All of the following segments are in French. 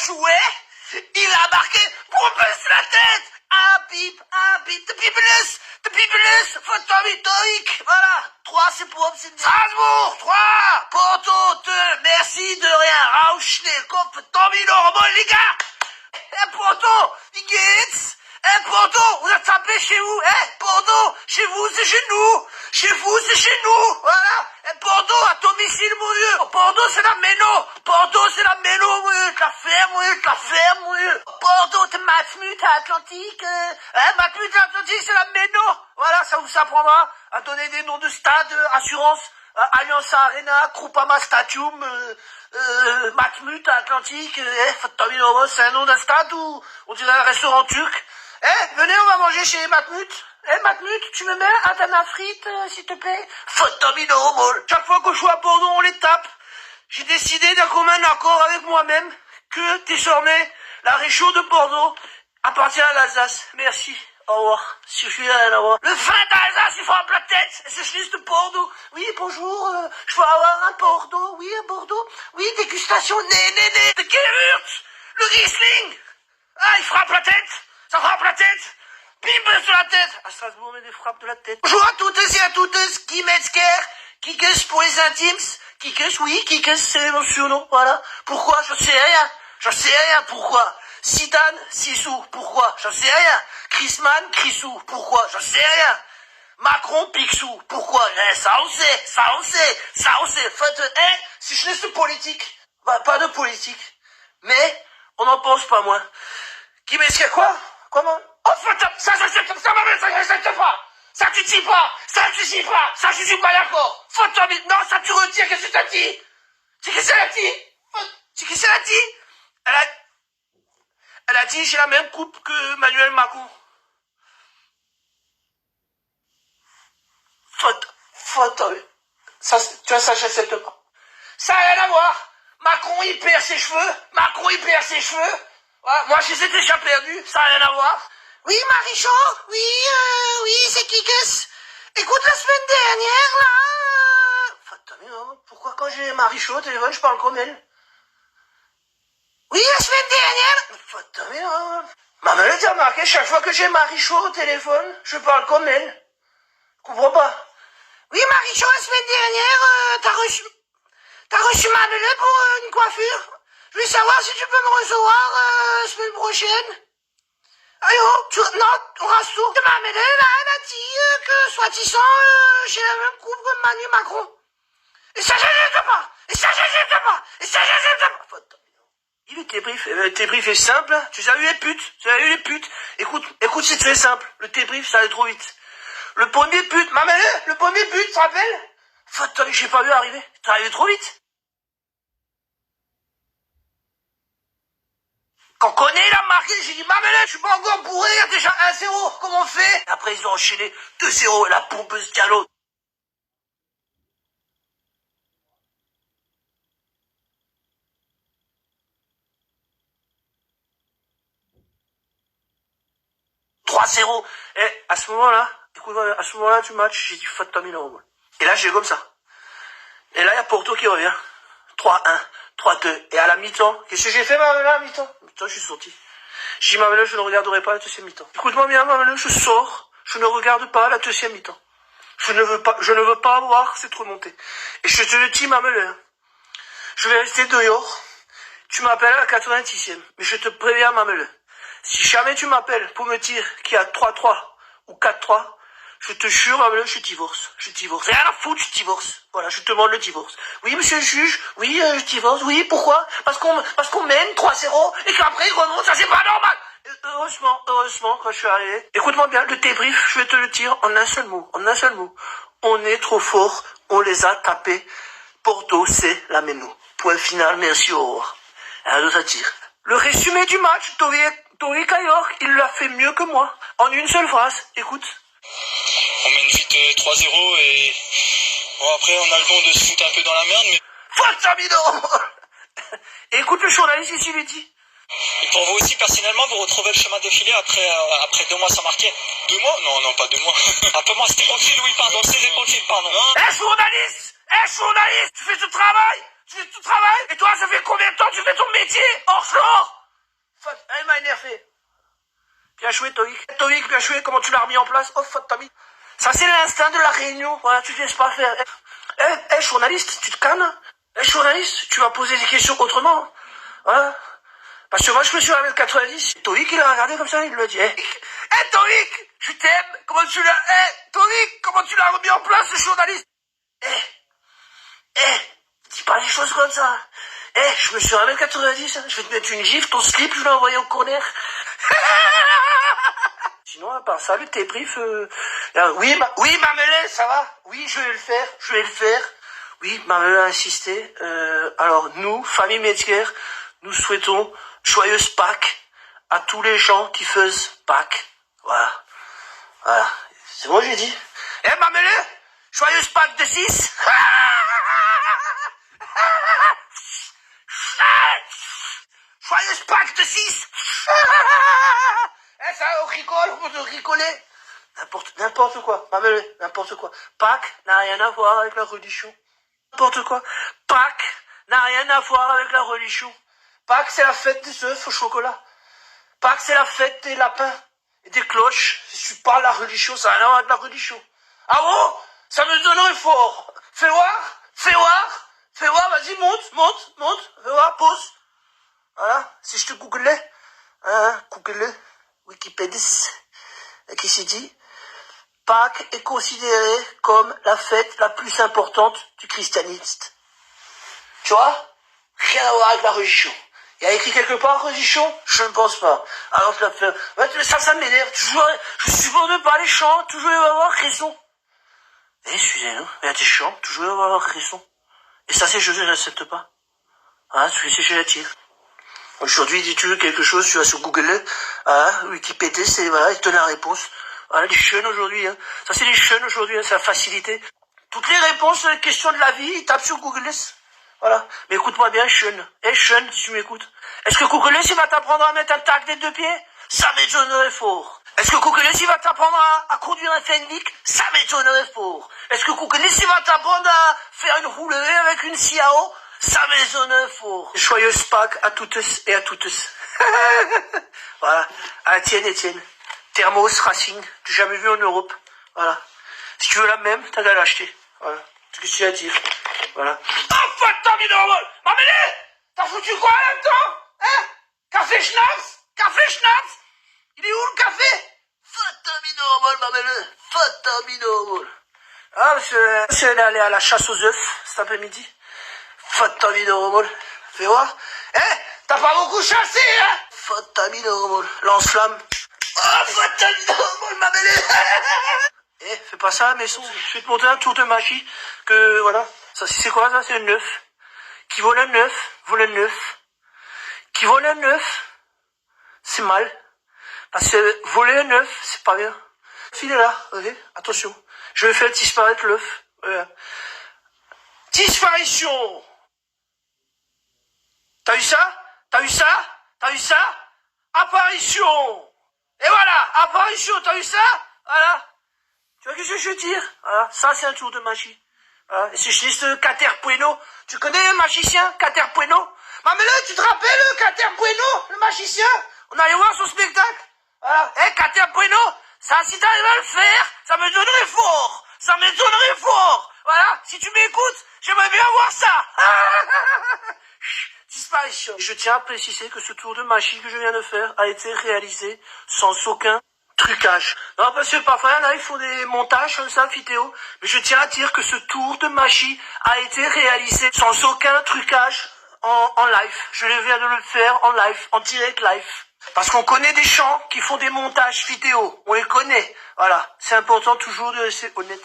joué, il a marqué, propulse la tête. Un bip, de Bibelus, Fotomitoïque, voilà. 3, c'est pour Strasbourg, 3, Porto, 2, merci de rien, Rauschner, Kopf, Tomino, les gars. Porto, wie geht's? Porto, vous êtes tapé chez vous? Porto, chez vous, c'est chez nous. Chez vous, c'est chez nous. Voilà. Porto, à domicile, mon vieux. Porto, c'est la méno. Porto, c'est la méno, mon vieux. La ferme, mon vieux. Porto, t'es Matmut à Atlantique. Matmut à Atlantique, c'est la méno. Voilà, ça vous apprendra à donner des noms de stades, assurance, Allianz Arena, Groupama Stadium, Matmut à Atlantique, c'est un nom d'un stade ou on dirait un restaurant turc. Venez, on va manger chez Matmut. Matmut, tu me mets un tana frites, s'il te plaît? Fotomino Mall. Chaque fois que je suis à Bordeaux, on les tape. J'ai décidé d'un commun accord avec moi-même que désormais, la région de Bordeaux appartient à l'Alsace. Merci. Au revoir. Suffit à rien à voir. Le vin d'Alsace, il frappe la tête. C'est juste de Bordeaux. Oui, bonjour. Je peux avoir un Bordeaux. Oui, un Bordeaux. Oui, dégustation. De Gewürz. Le Riesling. Ah, il frappe la tête. Ça frappe la tête. Bim sur la tête. À Strasbourg, on met des frappes de la tête. Bonjour à toutes et à toutes. Guy Metzger. Kikes pour les intimes. Kikes, oui, Kikes, c'est mon surnom. Voilà. Pourquoi? Je sais rien. Je sais rien. Pourquoi? Zidane, Sissou, pourquoi? J'en sais rien. Chrisman, Chrisou, pourquoi? J'en sais rien. Macron, Picsou, pourquoi? Ça on sait. Faites, si je laisse de politique, bah, pas de politique, mais on n'en pense pas moins. Qui m'explique quoi? Comment? Oh, ça j'accepte pas. Ça tu dis pas. Ça je suis pas d'accord. Non, ça tu retires, qu'est-ce que t'as dit? C'est qu'est-ce qu'elle a dit? Elle a dit, j'ai la même coupe que Emmanuel Macron. Ça, tu vois, ça, j'accepte pas. Ça n'a rien à voir. Macron, il perd ses cheveux. Voilà, moi, je les ai déjà perdus. Ça n'a rien à voir. Oui, Marichon. Oui, c'est Kikes. Écoute, la semaine dernière, là... Pourquoi quand j'ai Marichon au téléphone, je parle comme elle? Oui, la semaine dernière... Maman, t'as remarqué, chaque fois que j'ai Marichon au téléphone, je parle comme elle. Je comprends pas. Oui, Marichon, la semaine dernière, t'as reçu ma maman pour une coiffure. Je voulais savoir si tu peux me recevoir la semaine prochaine. Non, on rase tout. Ma maman, là, elle a dit que, soi-disant, j'ai la même coupe que Manu Macron. Et ça, j'accepte pas. Le débrief est simple. Tu as eu les putes. Écoute, c'est très simple. Le débrief, ça allait trop vite. Le premier but, le premier but, tu te rappelles? J'ai pas vu arriver. T'es arrivé trop vite. Quand Koné il a marqué, j'ai dit, je suis pas encore bourré, il y a déjà 1-0. Comment on fait? Après, ils ont enchaîné 2-0, la pompeuse Diallo. Et à ce moment-là, du match, j'ai dit, Fotomino. Et là, j'ai comme ça. Et là, il y a Porto qui revient. 3-1, 3-2. Et à la mi-temps, qu'est-ce que j'ai fait, Mamela, à la mi-temps? Je suis sorti. J'ai dit, Mamela, je ne regarderai pas la deuxième mi-temps. Écoute-moi bien, Mamela, je sors. Je ne regarde pas la deuxième mi-temps. Je ne veux pas voir cette remontée. Et je te le dis, Mamela, je vais rester dehors. Tu m'appelles à la 86e. Mais je te préviens, Mamela. Si jamais tu m'appelles pour me dire qu'il y a 3-3 ou 4-3, je te jure, Mamela, je divorce. Rien à foutre, je divorce. Voilà, je demande le divorce. Oui, monsieur le juge, oui, je divorce. Oui, pourquoi? Parce qu'on mène 3-0 et qu'après il remonte, ça c'est pas normal. Heureusement, quand je suis arrivé. Écoute-moi bien, le débrief, je vais te le dire en un seul mot. On est trop fort, on les a tapés. Porto, c'est la méno. Point final, merci, au revoir. Rien d'autre à dire. Le résumé du match, Tori Kayor, il l'a fait mieux que moi. En une seule phrase, écoute. On mène vite 3-0 et bon, après on a le don de se foutre un peu dans la merde, mais... Fotomino. Et écoute le journaliste ici lui dit, Et pour vous aussi, personnellement, vous retrouvez le chemin défilé après 2 mois sans marquer? 2 mois? Non, pas 2 mois. Un peu moins, c'était tranquille, oui, pardon, c'était tranquille, pardon. Journaliste! Journaliste! Tu fais ton travail! Et toi, ça fait combien de temps que tu fais ton métier? Hors champ! Elle m'a énervé. Bien joué, Toïk. Toïk, bien joué. Comment tu l'as remis en place? Oh, faute, Tommy. Ça, c'est l'instinct de la réunion. Voilà, tu te laisses pas faire. Journaliste, tu te calmes? Journaliste, tu vas poser des questions autrement. Voilà. Parce que moi, je me suis à 1m90. Toïk, il a regardé comme ça, il lui a dit, Toïk, je t'aime. Toïk, comment tu l'as remis en place, ce journaliste? Dis pas les choses comme ça. Je me suis à 1m90, je vais te mettre une gifle, ton slip, je l'ai envoyé au corner. Sinon, à part ça, le débrief, oui, Mamele, ça va? Oui, je vais le faire. Oui, Mamele a insisté. Alors, nous, famille métière, nous souhaitons joyeuse Pâques à tous les gens qui faisent Pâques. Voilà. C'est bon, j'ai dit. Mamele, joyeuse Pâques de 6. Joyeuse Pâques de 6. Ça, on peut rigoler. N'importe quoi. Mamele, n'importe quoi. Pâques n'a rien à voir avec la religion. N'importe quoi. Pâques n'a rien à voir avec la religion. Pâques, c'est la fête des œufs au chocolat. Pâques, c'est la fête des lapins et des cloches. Si tu parles de la religion, ça n'a rien à voir avec la religion. Ah bon? Ça me donnerait fort. Fais voir, vas-y, monte. Fais voir, pose. Voilà, si je te googlais, Google, Wikipédia, qui s'est dit, Pâques est considérée comme la fête la plus importante du christianisme. Tu vois? Rien à voir avec la religion. Il y a écrit quelque part religion? Je ne pense pas. Alors ça m'énerve. Toujours, je supporte pas les chants, toujours il va avoir raison. Excusez-nous, il y a des chants, toujours il va avoir raison. Et ça, c'est je n'accepte pas. C'est ce que je vais dire. Aujourd'hui, dis tu veux quelque chose, tu vas sur Google, Wikipédia, c'est, voilà, il te donne la réponse. Voilà, les jeunes aujourd'hui, Ça, c'est les jeunes aujourd'hui, c'est la facilité. Toutes les réponses aux questions de la vie, ils tapent sur Google. Voilà. Mais écoute-moi bien, Sean. Sean, si tu m'écoutes. Est-ce que Google, il va t'apprendre à mettre un tac des 2 pieds? Ça m'étonnerait fort. Est-ce que Google, il va t'apprendre à conduire un Fenwick? Ça m'étonnerait fort. Est-ce que Google, il va t'apprendre à faire une roulée avec une Ciao? Ça m'étonnerait fort. Joyeuse Pâques à toutes et à toutes. Voilà. Tiens, Etienne. Thermos Racing. Tu n'as jamais vu en Europe. Voilà. Si tu veux la même, t'as qu'à l'acheter. Voilà. C'est ce que tu as à dire. Voilà. Oh, fuck, Tommy normal. Mamele, t'as foutu quoi là-dedans? Café Schnaps? Il est où le café? Fuck, Tommy normal, Mamele. Fuck, Tommy normal. C'est aller à la chasse aux œufs cet après-midi. Fuck, Tommy normal. Fais voir. T'as pas beaucoup chassé, hein? Fuck, Tommy normal. Lance-flamme. Oh, fuck, Tommy normal, Mamele. Fais pas ça, mais je vais te montrer un tour de magie. Que, voilà. Ça, c'est quoi, ça? C'est un œuf. Qui vole un œuf, vole un œuf. Qui vole un œuf, c'est mal. Parce que voler un œuf, c'est pas bien. Il est là, ok? Attention. Je vais faire disparaître l'œuf. Disparition! T'as vu ça? Apparition! Et voilà, apparition, t'as vu ça? Voilà. Tu vois ce que je veux dire? Voilà, ça c'est un tour de magie. Voilà. Et c'est juste Cater Bueno. Tu connais le magicien, Cater Bueno? Mamele, tu te rappelles Cater Bueno, le magicien? On allait voir son spectacle. Voilà. Cater Bueno, ça, si t'arrives à le faire, ça me donnerait fort. Voilà, si tu m'écoutes, j'aimerais bien voir ça. Disparition. Je tiens à préciser que ce tour de magie que je viens de faire a été réalisé sans aucun trucage. Non, parce que parfois, il faut des montages comme ça, vidéo. Mais je tiens à dire que ce tour de magie a été réalisé sans aucun trucage en live. Je viens de le faire en live, en direct live. Parce qu'on connaît des gens qui font des montages vidéo. On les connaît. Voilà. C'est important toujours de rester honnête.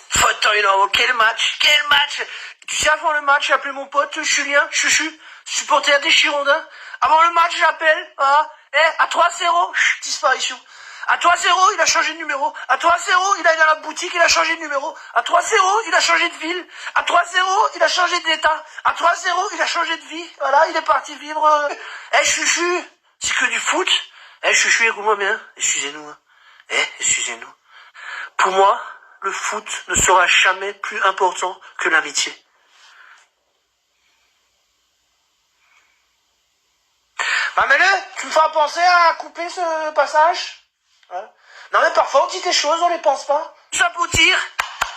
Quel match. Tu sais, avant le match, j'ai appelé mon pote Julien, Chuchu, supporter des Girondins. Avant le match, j'appelle, voilà. À 3-0, disparition. À 3-0, il a changé de numéro. À 3-0, il est dans la boutique, il a changé de numéro. À 3-0, il a changé de ville. À 3-0, il a changé d'état. À 3-0, il a changé de vie. Voilà, il est parti vivre. Chuchu, c'est que du foot. Eh, chouchou, écoute-moi bien. Excusez-nous. Hein. Excusez-nous. Pour moi, le foot ne sera jamais plus important que l'amitié. Mamele, tu me feras penser à couper ce passage hein? Non mais parfois on dit des choses, on les pense pas. Ça pour dire,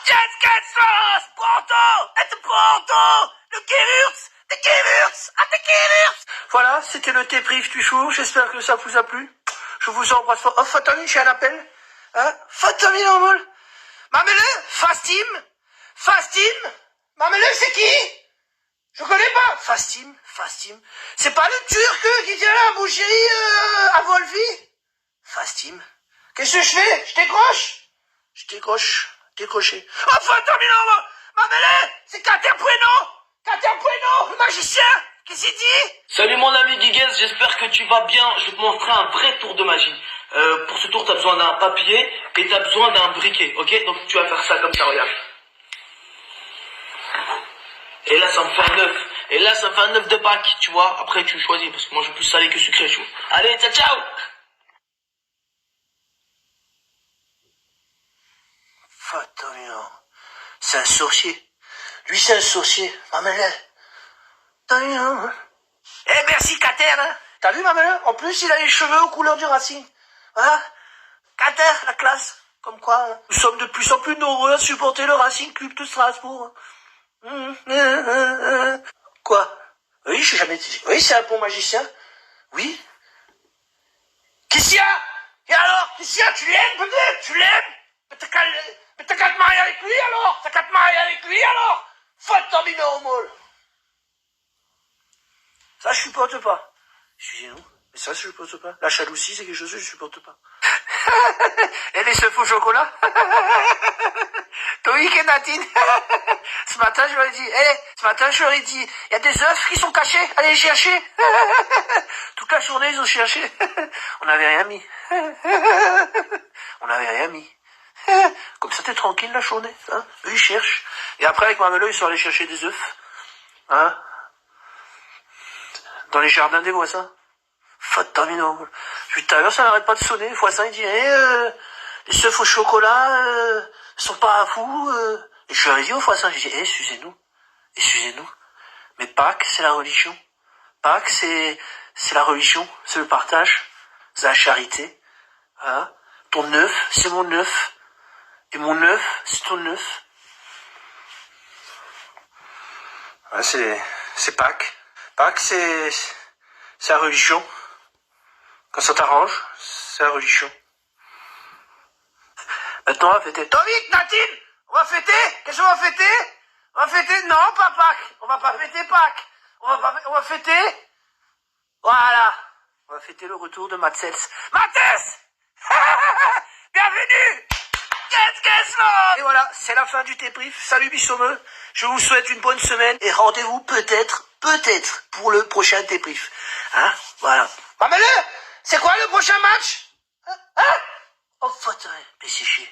jetzt geht's los, Porto, et Porto, le Gewürz, de Gewürz, à de Gewürz. Voilà, c'était le débrief du jour, j'espère que ça vous a plu. Je vous embrasse fort. Oh, Fatami, j'ai un appel. Hein? Fatami, normal. Mamele, Fastim, Mamele, c'est qui? Je connais pas. Fastim. C'est pas le Turc qui tient la boucherie à Volvi? Fastim. Qu'est-ce que je fais? Je décroché. Oh, Fatami, normal. Mamele, c'est Kater Bueno, le magicien. Qu'est-ce qu'il dit? Salut mon ami Guiguez, j'espère que tu vas bien. Je vais te montrer un vrai tour de magie. Pour ce tour, tu as besoin d'un papier et tu as besoin d'un briquet, ok? Donc tu vas faire ça comme ça, regarde. Et là, ça me fait un œuf. Et là, ça me fait un œuf de Pâques, tu vois. Après, tu choisis, parce que moi, je suis plus salé que sucré, tu vois. Allez, ciao. Fatamino. C'est un sorcier. Lui, c'est un sorcier. Mamele. Eh, merci, Kater. Hein. T'as vu, Mamele? En plus, il a les cheveux aux couleurs du Racing. Hein? Kater, la classe. Comme quoi, hein. Nous sommes de plus en plus nombreux à supporter le Racing Club de Strasbourg. Quoi? Oui, je suis jamais dit. Oui, c'est un bon magicien. Oui. Qu'est-ce qu'il y a? Et alors? Qu'est-ce qu'il y a? Tu l'aimes, peut-être? Tu l'aimes? Mais t'as qu'à te marier avec lui, alors? Fatamino au molle. Ça, je supporte pas. Excusez-nous. Mais ça, je supporte pas. La jalousie, c'est quelque chose que je supporte pas. Et les œufs au chocolat. Toïk et Nadine. Ce matin, je leur ai dit, il y a des œufs qui sont cachés, allez les chercher. Toute la journée, ils ont cherché. On n'avait rien mis. Comme ça, t'es tranquille la journée. Hein. Eux, ils cherchent. Et après, avec Mamelo, ils sont allés chercher des œufs. Hein. Dans les jardins des voisins. Fatamino. Depuis tout à l'heure, ça n'arrête pas de sonner. Le voisin, il dit, les œufs au chocolat, sont pas à vous. Et je lui ai dit au voisin, j'ai dit, excusez-nous. Mais Pâques, c'est la religion. Pâques, c'est la religion, c'est le partage, c'est la charité. Hein. Ton œuf, c'est mon œuf. Et mon œuf, c'est ton œuf. Ouais, c'est Pâques. Pâques, c'est la religion. Quand ça t'arrange, c'est la religion. Maintenant, on va fêter. Toi, vite, Nadine! On va fêter? Qu'est-ce qu'on va fêter? On va fêter? Non, pas Pâques. On va pas fêter Pâques. On va fêter? Voilà. On va fêter le retour de Matsels. Mathès! Bienvenue! Et voilà, c'est la fin du débrief. Salut Bissomeux. Je vous souhaite une bonne semaine et rendez-vous peut-être, pour le prochain débrief. Hein? Voilà. Mamele, c'est quoi le prochain match? Hein? Oh, faute, mais c'est chier.